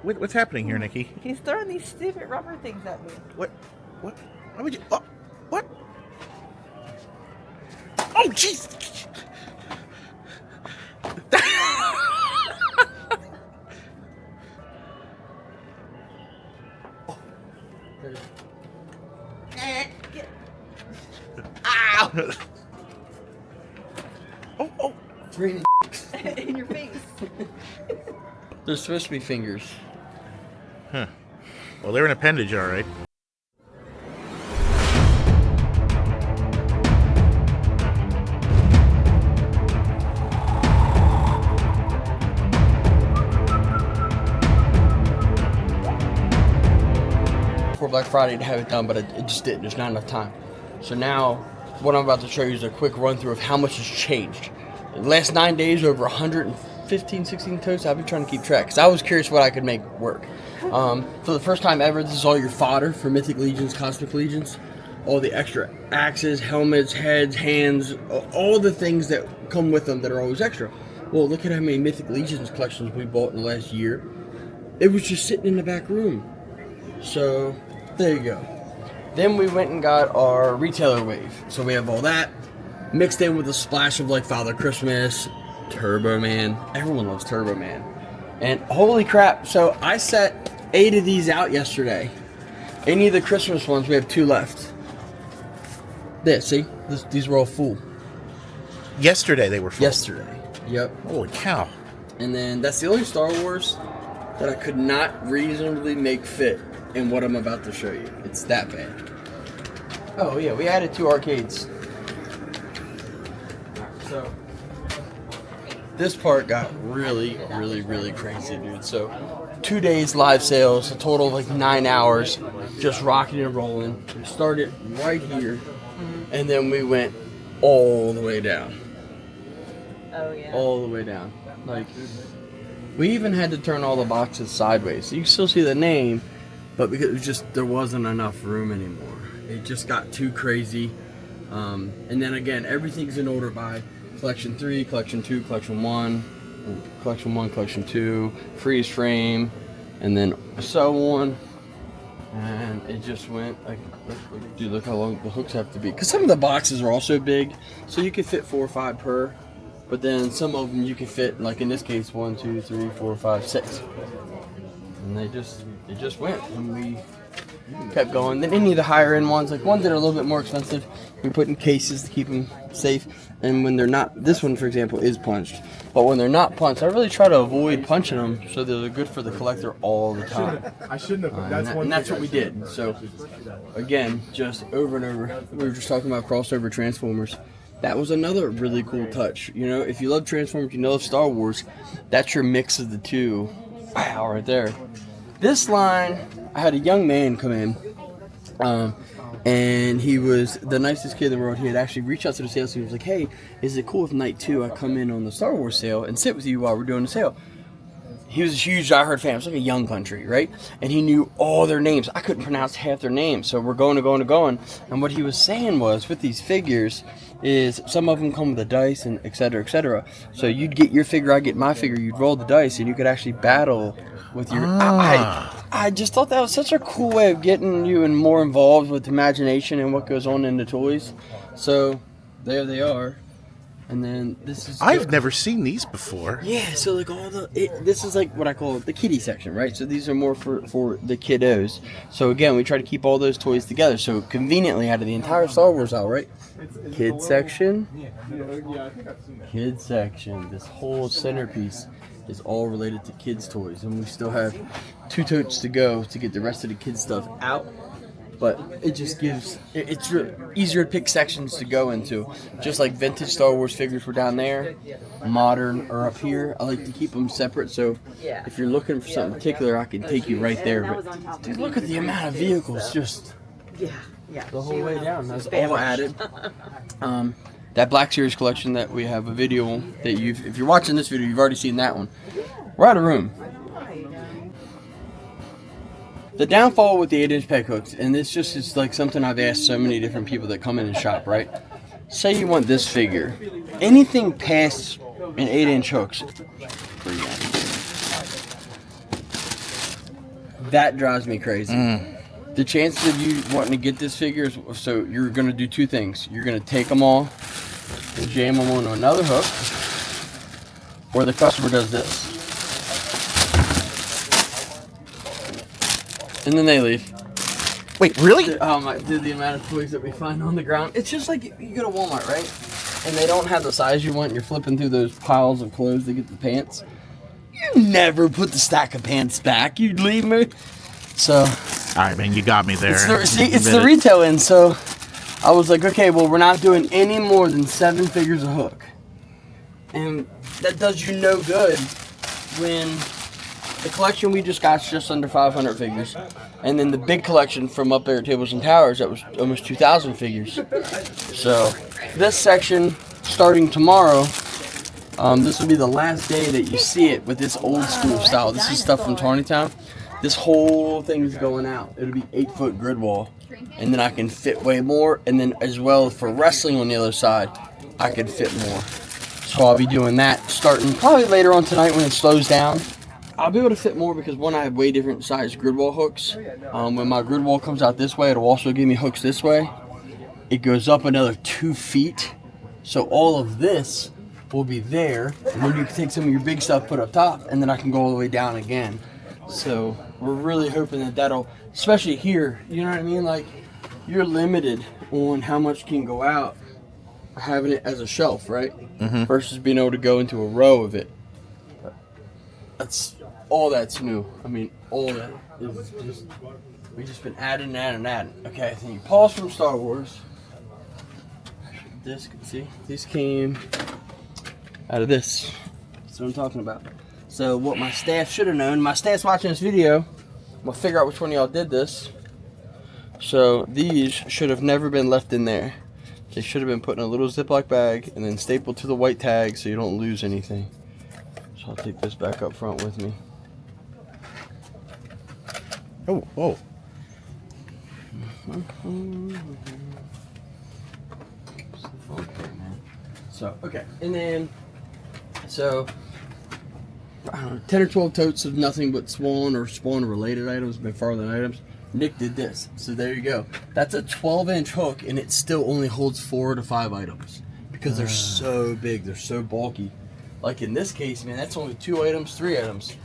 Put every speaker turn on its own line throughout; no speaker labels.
What's happening here, Nikki?
He's throwing these stupid rubber things at me.
What? Why would you? Oh, what? Oh, jeez! Ow! Oh!
Right
In your face.
They're supposed to be fingers.
Huh. Well, they're an appendage, all right.
For Black Friday to have it done, but it just didn't. There's not enough time. So now, what I'm about to show you is a quick run through of how much has changed. In the last 9 days, over 115, 16 toasts. I've been trying to keep track because I was curious what I could make work. For the first time ever, this is all your fodder for Mythic Legions, Cosmic Legions. All the extra axes, helmets, heads, hands, all the things that come with them that are always extra. Well, look at how many Mythic Legions collections we bought in the last year. It was just sitting in the back room. So, there you go. Then we went and got our retailer wave. So we have all that mixed in with a splash of like Father Christmas, Turbo Man. Everyone loves Turbo Man. And holy crap, so I set 8 of these out yesterday. Any of the Christmas ones, we have 2 left. There, see? These were all full.
Yesterday they were full.
Yesterday. Yep.
Holy cow.
And then that's the only Star Wars that I could not reasonably make fit in what I'm about to show you. It's that bad. Oh yeah, we added 2 arcades. So this part got really, really, really crazy, dude. So 2 days live sales, a total of like 9 hours, just rocking and rolling. We started right here, and then we went all the way down.
Oh yeah.
All the way down. Like, we even had to turn all the boxes sideways. So you can still see the name, but because it was just, there wasn't enough room anymore. It just got too crazy. And then again, everything's in order by Collection 3, Collection 2, Collection 1, Collection 1, Collection 2, freeze frame, and then so on. And it just went like, dude, look how long the hooks have to be. Because some of the boxes are also big, so you could fit 4 or 5 per. But then some of them you can fit, like in this case, 1, 2, 3, 4, 5, 6. And they just went, and we kept going. Then any of the higher end ones, like ones that are a little bit more expensive, we put in cases to keep them safe. And when they're not, this one for example is punched, but when they're not punched, I really try to avoid punching them so that they're good for the collector all the time.
I shouldn't have.
And that's what we did. So again, just over and over. We were just talking about crossover Transformers. That was another really cool touch. You know, if you love Transformers, you love Star Wars, that's your mix of the two. Wow, right there. This line, I had a young man come in, and he was the nicest kid in the world. He had actually reached out to the sales team. He was like, hey, is it cool if night 2 I come in on the Star Wars sale and sit with you while we're doing the sale? He was a huge diehard fan. It was like a Young Country, right? And he knew all their names. I couldn't pronounce half their names. So we're going. And what he was saying was, with these figures, is some of them come with a dice and et cetera, et cetera. So you'd get your figure, I'd get my figure. You'd roll the dice, and you could actually battle with your... I just thought that was such a cool way of getting you and more involved with imagination and what goes on in the toys. So there they are. And then this is...
I've never seen these before.
Yeah, so like this is like what I call the kiddie section, right? So these are more for the kiddos. So again, we try to keep all those toys together. So conveniently, out of the entire Star Wars aisle, right? Kid section. Kid section. This whole centerpiece is all related to kids' toys. And we still have 2 totes to go to get the rest of the kids' stuff out. But it just gives, it's easier to pick sections to go into. Just like vintage Star Wars figures were down there, modern are up here. I like to keep them separate, so if you're looking for something particular, I can take you right there. But dude, look at the amount of vehicles just the whole way down. That's all added. That Black Series collection that we have a video on, that if you're watching this video, you've already seen that one. We're out of room. The downfall with the 8-inch peg hooks, and this just is like something I've asked so many different people that come in and shop, right? Say you want this figure. Anything past an 8-inch hooks, That drives me crazy. The chances of you wanting to get this figure is, so you're going to do two things. You're going to take them all and jam them onto another hook, or the customer does this. And then they leave.
Wait, really?
Oh my, dude, the amount of toys that we find on the ground. It's just like you go to Walmart, right? And they don't have the size you want. You're flipping through those piles of clothes to get the pants. You never put the stack of pants back. You'd leave me. So.
All right, man, you got me there.
It's the retail end. So I was like, okay, well, we're not doing any more than 7 figures a hook. And that does you no good when the collection we just got is just under 500 figures. And then the big collection from up there at Tables and Towers, that was almost 2,000 figures. So this section, starting tomorrow, this will be the last day that you see it with this old school style. This is stuff from Tarnytown. This whole thing is going out. It'll be 8-foot grid wall. And then I can fit way more. And then as well for wrestling on the other side, I can fit more. So I'll be doing that starting probably later on tonight when it slows down. I'll be able to fit more because one, I have way different size grid wall hooks. When my grid wall comes out this way, it'll also give me hooks this way. It goes up another 2 feet. So all of this will be there. And then you can take some of your big stuff, put up top, and then I can go all the way down again. So we're really hoping that that'll, especially here, you know what I mean? Like, you're limited on how much can go out having it as a shelf, right? Versus being able to go into a row of it. That's new. I mean, all that is just, we've just been adding. Okay, I think you pause from Star Wars. This, see, these came out of this. That's what I'm talking about. So what my staff should have known, my staff's watching this video, we'll figure out which one of y'all did this. So these should have never been left in there. They should have been put in a little Ziploc bag and then stapled to the white tag so you don't lose anything. So I'll take this back up front with me.
Oh.
So, okay, and then, so, I don't know, 10 or 12 totes of nothing but Spawn or Spawn-related items, McFarlane items. Nick did this, so there you go. That's a 12-inch hook, and it still only holds 4 to 5 items because they're so big, they're so bulky. Like in this case, man, that's only 2 items, 3 items.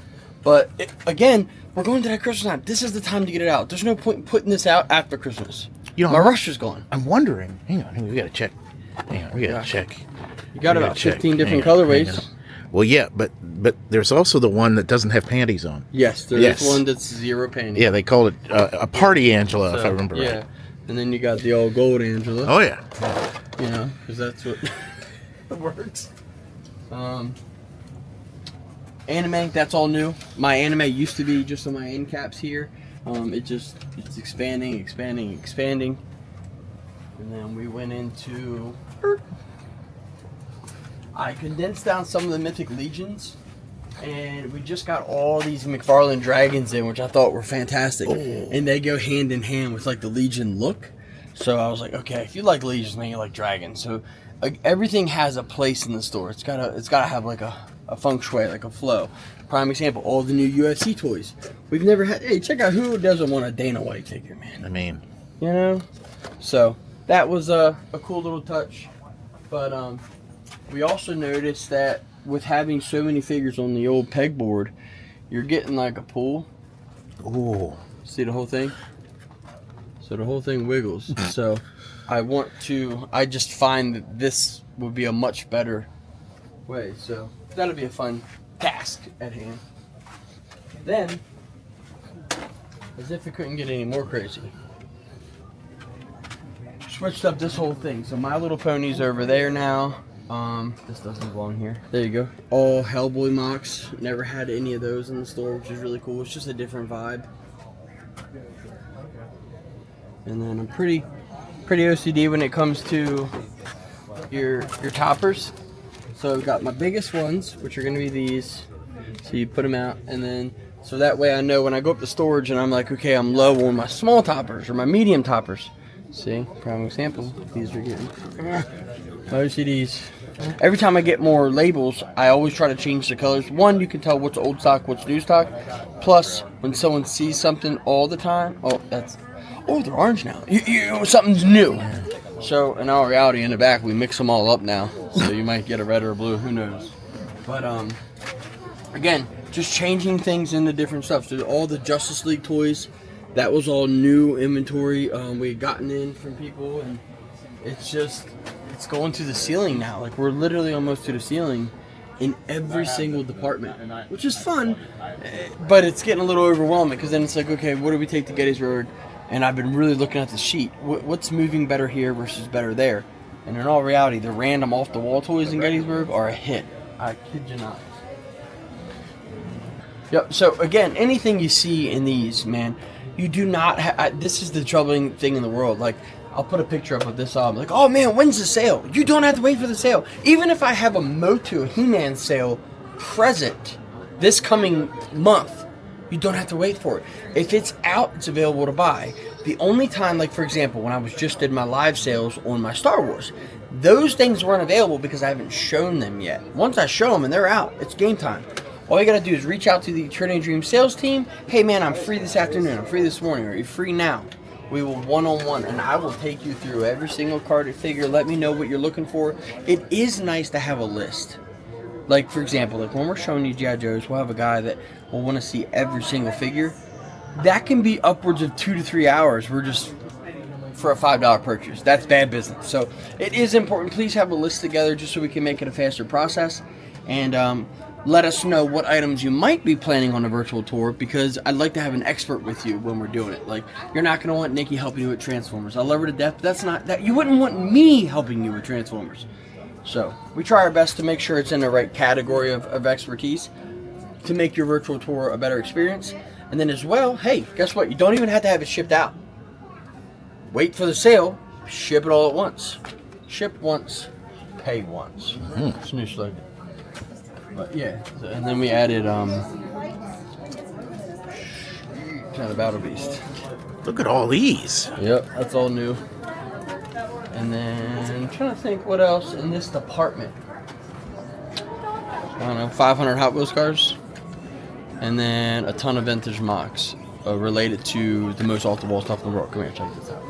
But, again, we're going to that Christmas time. This is the time to get it out. There's no point in putting this out after Christmas.
You know,
my rush is gone.
I'm wondering. Hang on, we got to check. Hang on, we got to check.
You got about 15 different colorways.
Well, yeah, but there's also the one that doesn't have panties on.
Yes, there's one that's 0 panties.
Yeah, they call it a party Angela, if I remember right.
Yeah, and then you got the all gold Angela.
Oh, yeah.
You know, because that's what works. Anime, that's all new. My anime used to be just on my end caps here. It's expanding. And then we went into... I condensed down some of the Mythic Legions. And we just got all these McFarlane Dragons in, which I thought were fantastic. Oh. And they go hand in hand with like the Legion look. So I was like, okay, if you like Legions, then you like Dragons. So like, everything has a place in the store. It's gotta have like a feng shui, like a flow. Prime example, all the new UFC toys. We've never had, hey, check out who doesn't want a Dana White figure, man.
I mean,
you know? So that was a cool little touch. But we also noticed that with having so many figures on the old pegboard, you're getting like a pull.
Ooh.
See the whole thing? So the whole thing wiggles. So I just find that this would be a much better way. So that'll be a fun task at hand. Then, as if it couldn't get any more crazy, switched up this whole thing. So My Little Pony's over there now. This doesn't belong here. There you go. All Hellboy mocks. Never had any of those in the store, which is really cool. It's just a different vibe. And then I'm pretty OCD when it comes to your toppers. So I've got my biggest ones, which are going to be these. So you put them out, and then so that way I know when I go up to storage and I'm like, okay, I'm low on my small toppers or my medium toppers. See, prime example. These are getting my OCDs. Every time I get more labels, I always try to change the colors. One, you can tell what's old stock, what's new stock. Plus, when someone sees something all the time, they're orange now. Something's new. So, in all reality, in the back, we mix them all up now. So you might get a red or a blue, who knows. But, again, just changing things into different stuff. So all the Justice League toys, that was all new inventory we had gotten in from people. And it's going to the ceiling now. Like, we're literally almost to the ceiling in every single department, which is fun. But it's getting a little overwhelming because then it's like, okay, what do we take to Gettysburg? And I've been really looking at the sheet. What's moving better here versus better there? And in all reality, the random off-the-wall toys in Gettysburg are a hit. I kid you not. Yep, so again, anything you see in these, man, you do not this is the troubling thing in the world. Like, I'll put a picture up of this like, oh man, when's the sale? You don't have to wait for the sale. Even if I have a Motu He-Man sale present this coming month, you don't have to wait for it. If it's out, it's available to buy. The only time, like for example, when I did my live sales on my Star Wars, those things weren't available because I haven't shown them yet. Once I show them and they're out, it's game time. All you gotta do is reach out to the Eternia Dreams sales team. Hey man, I'm free this afternoon. I'm free this morning. Are you free now? We will one-on-one, and I will take you through every single carded figure. Let me know what you're looking for. It is nice to have a list. Like, for example, like when we're showing you G.I. Joes, we'll have a guy that will want to see every single figure. That can be upwards of 2 to 3 hours. We're just for a $5 purchase. That's bad business. So it is important. Please have a list together just so we can make it a faster process. And let us know what items you might be planning on a virtual tour, because I'd like to have an expert with you when we're doing it. Like, you're not going to want Nikki helping you with Transformers. I love her to death, but that's not that. You wouldn't want me helping you with Transformers. So we try our best to make sure it's in the right category of expertise to make your virtual tour a better experience. And then as well, hey, guess what? You don't even have to have it shipped out. Wait for the sale, ship it all at once. Ship once, pay once. It's a new slogan. But yeah, and then we added kind of Battle Beast.
Look at all these.
Yep, that's all new. And then I'm trying to think what else in this department. I don't know, 500 Hot Wheels cars, and then a ton of vintage mocks related to the most off-the-wall stuff in the world. Come here, check this out.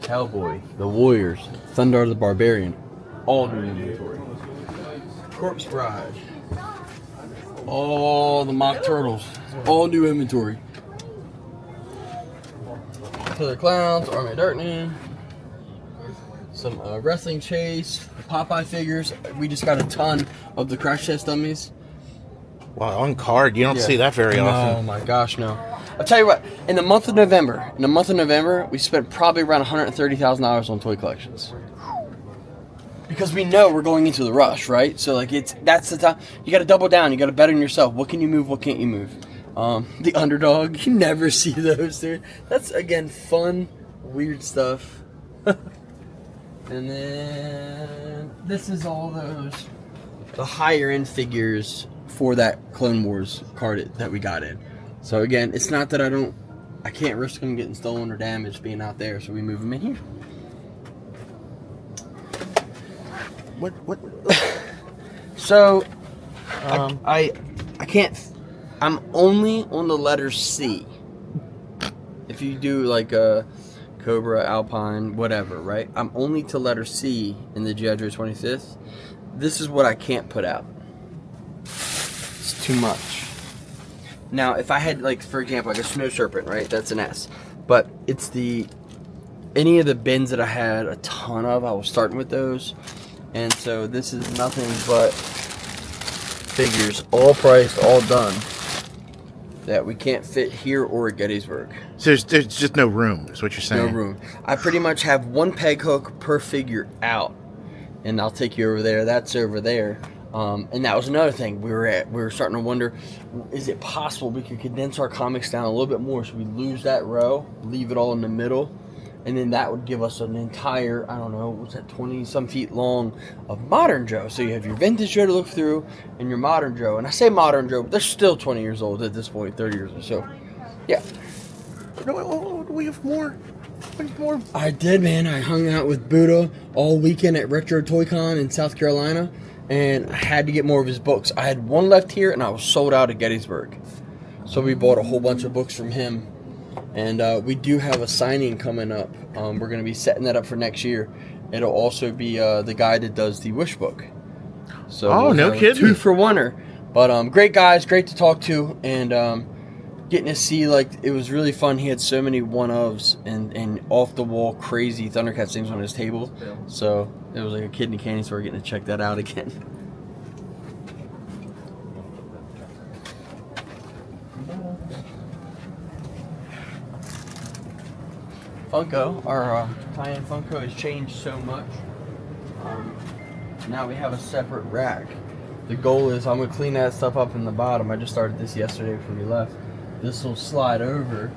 Cowboy, the Warriors, Thundar the Barbarian, all new inventory. Corpse Bride, all the Mock Turtles, all new inventory. Killer Clowns, Army of Darkness, some Wrestling Chase, Popeye figures. We just got a ton of the Crash Test dummies.
Wow, on card, you don't see that very often.
Oh my gosh, no. I'll tell you what, in the month of November, we spent probably around $130,000 on toy collections. Because we know we're going into the rush, right? So like that's the time. You got to double down. You got to bet on yourself. What can you move? What can't you move? The underdog. You never see those, dude. That's again fun, weird stuff. And then this is all the higher end figures for that Clone Wars card that we got in. So again, it's not that I can't risk them getting stolen or damaged being out there, so we move them in here.
What?
So, I can't. I'm only on the letter C. If you do like a Cobra, Alpine, whatever, right? I'm only to letter C in the G.I. Joe 25th. This is what I can't put out. It's too much. Now, if I had, like, for example, like a Snow Serpent, right? That's an S. But it's any of the bins that I had a ton of, I was starting with those. And so this is nothing but figures, all priced, all done, that we can't fit here or at Gettysburg.
So there's just no room, is what you're saying?
No room. I pretty much have one peg hook per figure out. And I'll take you over there. That's over there. And that was another thing. We were starting to wonder, is it possible we could condense our comics down a little bit more so we lose that row, leave it all in the middle, and then that would give us an entire, I don't know, what's that, 20-some feet long of modern Joe. So you have your vintage Joe to look through and your modern Joe. And I say modern Joe, but they're still 20 years old at this point, 30 years or so. Yeah.
No, we have more. More.
I did, man. I hung out with Buddha all weekend at Retro Toy Con in South Carolina, and I had to get more of his books. I had one left here, and I was sold out at Gettysburg. So we bought a whole bunch of books from him, and we do have a signing coming up. We're going to be setting that up for next year. It'll also be the guy that does the Wish book. So
Oh, no kidding.
2-for-1er. But great guys, great to talk to, and getting to see, like, it was really fun. He had so many one-ofs and off-the-wall crazy Thundercats things on his table. So it was like a kid in a candy store getting to check that out again. Funko, our tie-in Funko has changed so much. Now we have a separate rack. The goal is I'm going to clean that stuff up in the bottom. I just started this yesterday before we left. This will slide over,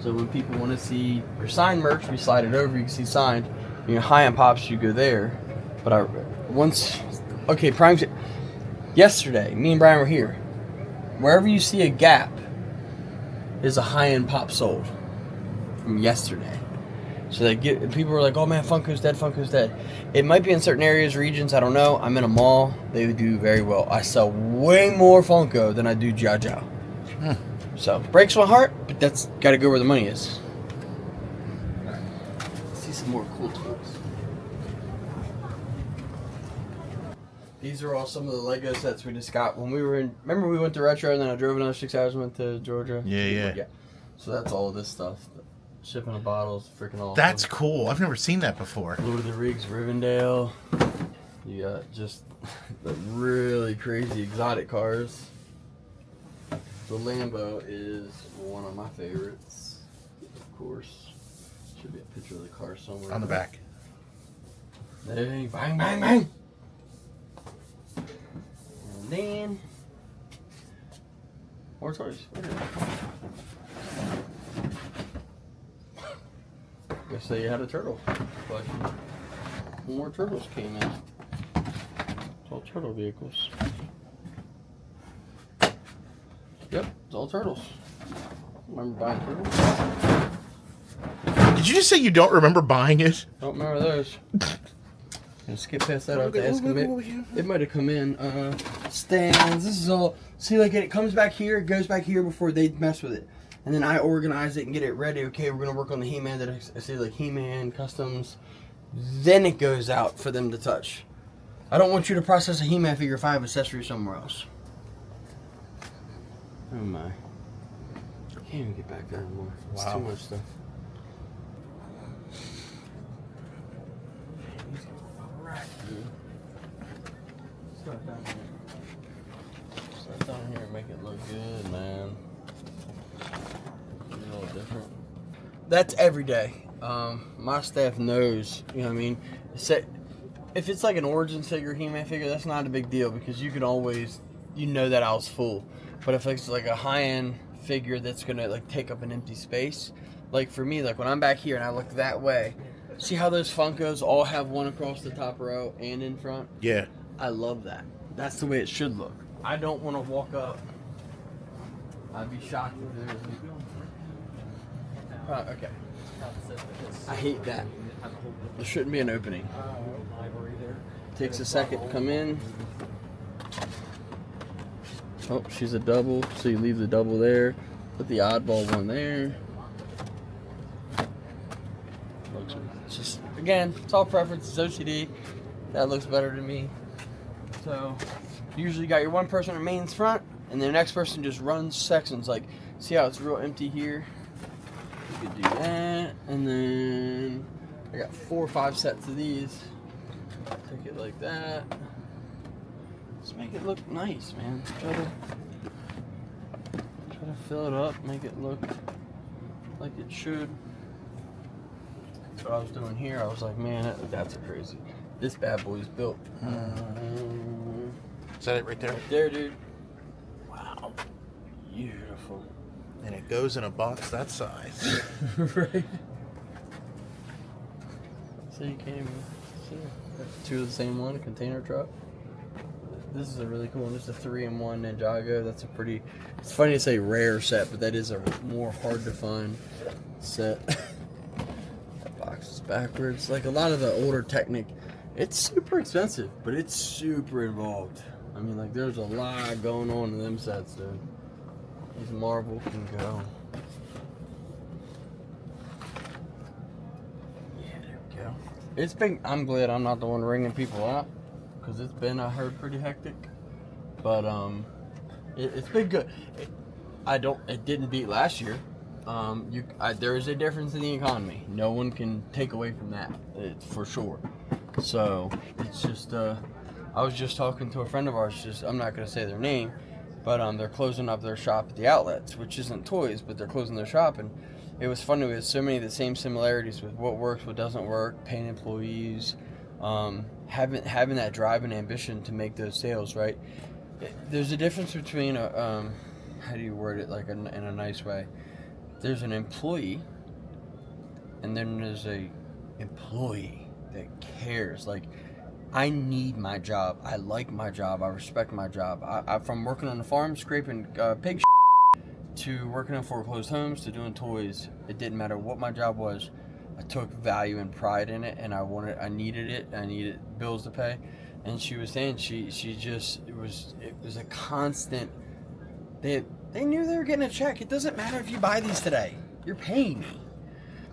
so when people want to see your signed merch, we slide it over. You can see signed. You know, high-end pops, you go there. But yesterday, me and Brian were here. Wherever you see a gap is a high-end pop sold from yesterday. So people were like, "Oh man, Funko's dead. Funko's dead." It might be in certain areas, regions. I don't know. I'm in a mall. They do very well. I sell way more Funko than I do Jiao Jiao. So, breaks my heart, but that's got to go where the money is. Alright, let's see some more cool tools. These are all some of the Lego sets we just got when we were in. Remember, we went to Retro and then I drove another 6 hours and went to Georgia?
Yeah.
So, that's all of this stuff. Shipping of bottles, freaking awesome.
That's cool. I've never seen that before.
Lord of the Rings, Rivendell. You got just the really crazy exotic cars. The Lambo is one of my favorites, of course. Should be a picture of the car somewhere.
On the back.
Bang, bang, bang, bang! And then... more toys. Guess they had a turtle collection. More turtles came in. It's all turtle vehicles. Yep, it's all turtles. Remember buying turtles?
Did you just say you don't remember buying it?
Don't remember those. Gonna skip past that. I have to ask them. It might have come in. Stands. This is all. See, like it comes back here. It goes back here before they mess with it, and then I organize it and get it ready. Okay, we're gonna work on the He-Man that I say, like He-Man customs. Then it goes out for them to touch. I don't want you to process a He-Man figure 5 accessory somewhere else. Oh my. Can't even get back there anymore. It's too much stuff. Start down here. Start down here and make it look good, man. A little different. That's every day. My staff knows, you know what I mean? If it's like an origin figure, He-Man figure, that's not a big deal because you can always, you know that aisle's full. But if it's like a high-end figure that's gonna like take up an empty space, like for me, like when I'm back here and I look that way, see how those Funkos all have one across the top row and in front?
Yeah.
I love that. That's the way it should look. I don't want to walk up. I'd be shocked if there was. Okay. I hate that. There shouldn't be an opening. Takes a second to come in. Oh, she's a double, so you leave the double there. Put the oddball one there. Looks just, again, it's all preference. It's OCD. That looks better to me. So, usually you got your one person remains front, and the next person just runs sections. Like, see how it's real empty here? You could do that, and then I got 4 or 5 sets of these. Take it like that. Just make it look nice, man. Try to fill it up, make it look like it should. That's what I was doing here. I was like, man, that's a crazy. This bad boy's built.
Is that it right there?
Right there, dude.
Wow.
Beautiful.
And it goes in a box that size.
Right. So you can't even see. 2 of the same one, a container truck. This is a really cool one. This is a 3-in-1 Ninjago. That's a pretty, it's funny to say rare set, but that is a more hard to find set. boxes backwards. Like a lot of the older Technic, it's super expensive, but it's super involved. I mean, like there's a lot going on in them sets, dude. These Marvel can go. Yeah, there we go. It's been. I'm glad I'm not the one ringing people out, because it's been, I heard, pretty hectic. But it's been good. It didn't beat last year. There is a difference in the economy. No one can take away from that. It's for sure. So it's just. I was just talking to a friend of ours. I'm not going to say their name, but they're closing up their shop at the outlets, which isn't toys, but they're closing their shop, and it was funny. We had so many of the same similarities with what works, what doesn't work, paying employees, having that drive and ambition to make those sales. Right? There's a difference between how do you word it, like in a nice way? There's an employee, and then there's a employee that cares. Like, I need my job. I like my job. I respect my job. I from working on the farm, scraping pig to working on foreclosed homes to doing toys. It didn't matter what my job was. I took value and pride in it, and I needed it. I needed bills to pay. And she was saying it was a constant. They knew they were getting a check. It doesn't matter if you buy these today. You're paying me.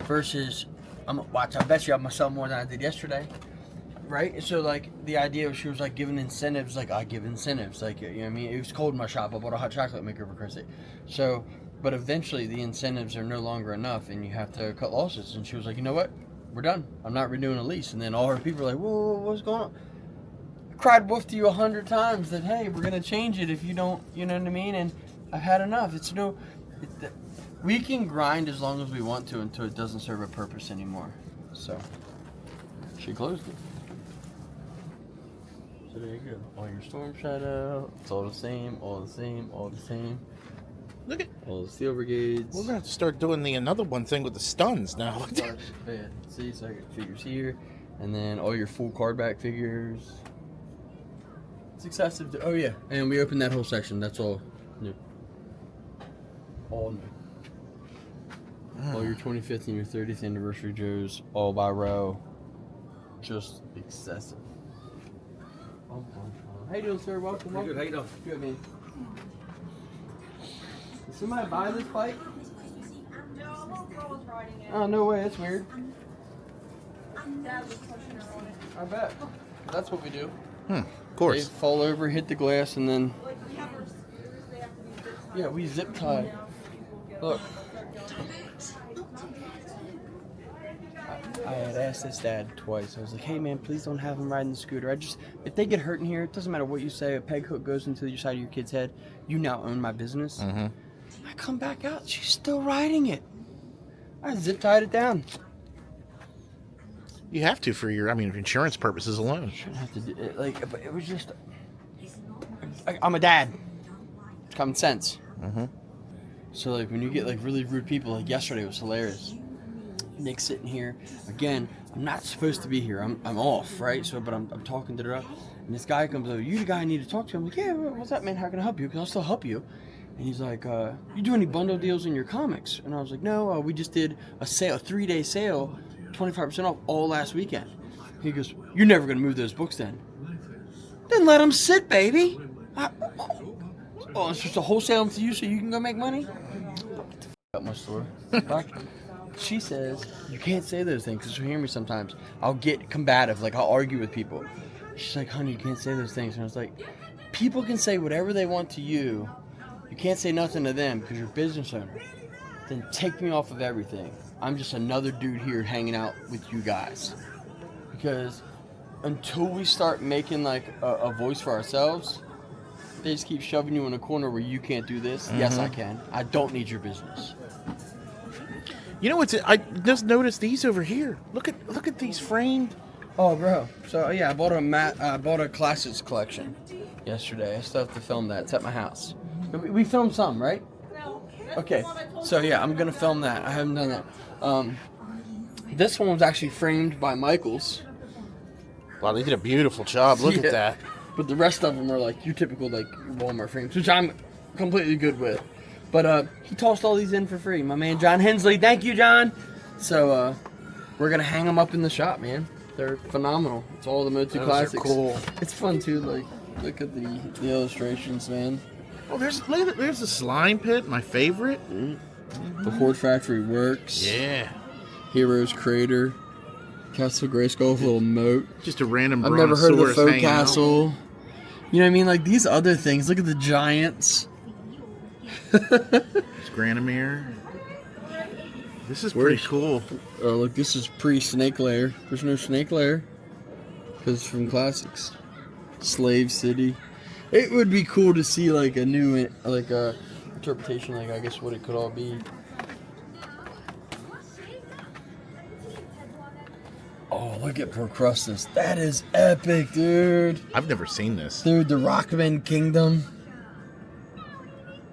Versus, I bet you I'm gonna sell more than I did yesterday. Right? So, like, the idea was she was, like, giving incentives. Like, I give incentives. Like, you know what I mean? It was cold in my shop. I bought a hot chocolate maker for Chrissy. So, but eventually the incentives are no longer enough and you have to cut losses. And she was like, you know what? We're done. I'm not renewing a lease. And then all her people were like, whoa, what's going on? I cried wolf to you 100 times that, hey, we're going to change it if you don't, you know what I mean? And I've had enough. We can grind as long as we want to until it doesn't serve a purpose anymore. So, she closed it. So there you go. All your storm shadow. It's all the same, all the same, all the same.
Look at
all the steel brigades.
We're gonna have to start doing another one thing with the stuns now.
See, so I got figures here, and then all your full card back figures. It's excessive. Oh yeah, and we opened that whole section. That's all new. All new. All your 25th and your 30th anniversary Joes, all by row. Just excessive. How you doing, sir? Welcome.
Good. How you doing?
Good, man. Did somebody buy this bike?
No, a little girl was riding it.
Oh, no way. That's weird.
Dad was pushing her on it.
I bet. That's what we do.
Of course.
They fall over, hit the glass, and then...
Like, we have our scooters, they have to be zip tied.
Yeah, we zip tie. Look. I had asked this dad twice. I was like, hey man, please don't have him riding the scooter. If they get hurt in here, it doesn't matter what you say. A peg hook goes into the side of your kid's head. You now own my business. I come back out. She's still riding it. I zip tied it down.
You have to for insurance purposes alone.
Shouldn't have to do it. Like, but it was just. I'm a dad. It's common sense. So like when you get like really rude people, like yesterday was hilarious. Nick's sitting here again. I'm not supposed to be here. I'm off, right? So, but I'm talking to her, and this guy comes over. You the guy I need to talk to? I'm like, yeah. What's up, man? How can I help you? Because I'll still help you. And he's like, you do any bundle deals in your comics? And I was like, no. We just did a sale, a 3-day sale, 25% off all last weekend. He goes, you're never gonna move those books then? Then let them sit, baby. Oh, it's just a wholesale to you so you can go make money? Got my store. She says, you can't say those things because she'll hear me sometimes. I'll get combative, like I'll argue with people. She's like, honey, you can't say those things. And I was like, people can say whatever they want to you. You can't say nothing to them because you're a business owner. Then take me off of everything. I'm just another dude here hanging out with you guys. Because until we start making like a voice for ourselves, they just keep shoving you in a corner where you can't do this. Yes, I can. I don't need your business.
You know what's? I just noticed these over here. Look at these framed.
Oh, bro. So yeah, I bought a classics collection yesterday. I still have to film that. It's at my house. We filmed some, right?
No.
Okay. So yeah, I'm gonna film that. I haven't done that. This one was actually framed by Michaels.
Wow, they did a beautiful job. Look at that.
But the rest of them are like your typical like Walmart frames, which I'm completely good with. But he tossed all these in for free. My man John Hensley. Thank you, John. So We're gonna hang them up in the shop, man. They're phenomenal. It's all the Motu
Those are
classics.
cool.
It's fun too. Like, look at the illustrations, man.
Oh, there's the slime pit, my favorite.
The Horde Factory Works.
Yeah.
Heroes Crater. Castle Grayskull, little moat.
Just a random.
I've never heard of the
brontosaurus
Faux
hanging out.
Castle. You know what I mean? Like these other things. Look at the giants.
It's Granomir. This is pretty cool.
Oh, look, this is pre-Snake Lair. There's no Snake Lair. Because it's from Classics. Slave City. It would be cool to see like a new, like a interpretation, like I guess what it could all be. Oh, look at Procrustes. That is epic, dude.
I've never seen this.
Dude, the Rockman Kingdom.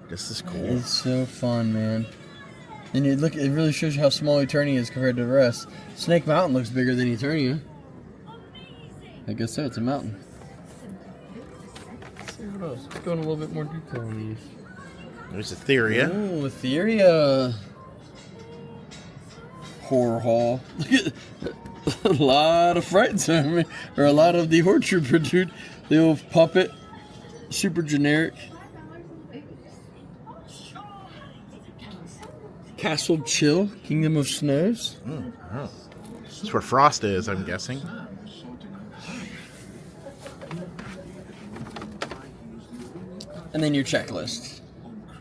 This is cool.
It's so fun, man. And you look, it really shows you how small Eternia is compared to the rest. Snake Mountain looks bigger than Eternia. I guess so, it's a mountain. Let's see what else. Let's go in a little bit more detail on these.
There's Etheria.
Ooh, Etheria. Horror Hall. Look at a lot of Fright Zone, or a lot of the Horde Trooper, dude. The old puppet. Super generic. Castle Chill, Kingdom of Snows.
Oh. That's where Frost is, I'm guessing.
And then your checklist.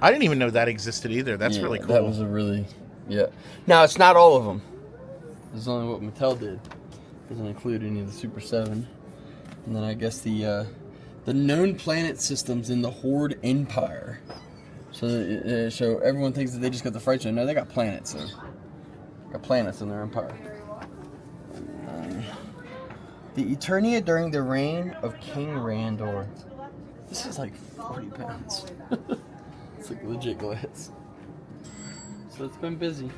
I didn't even know that existed either. That's
Yeah,
really cool.
That was a really, yeah. Now, it's not all of them. This is only what Mattel did. Doesn't include any of the Super 7. And then I guess the known planet systems in the Horde Empire. So, so everyone thinks that they just got the Fright Zone. No, they got planets. So got planets in their empire. The Eternia during the reign of King Randor. This is like 40 pounds. It's like legit glass. So it's been busy.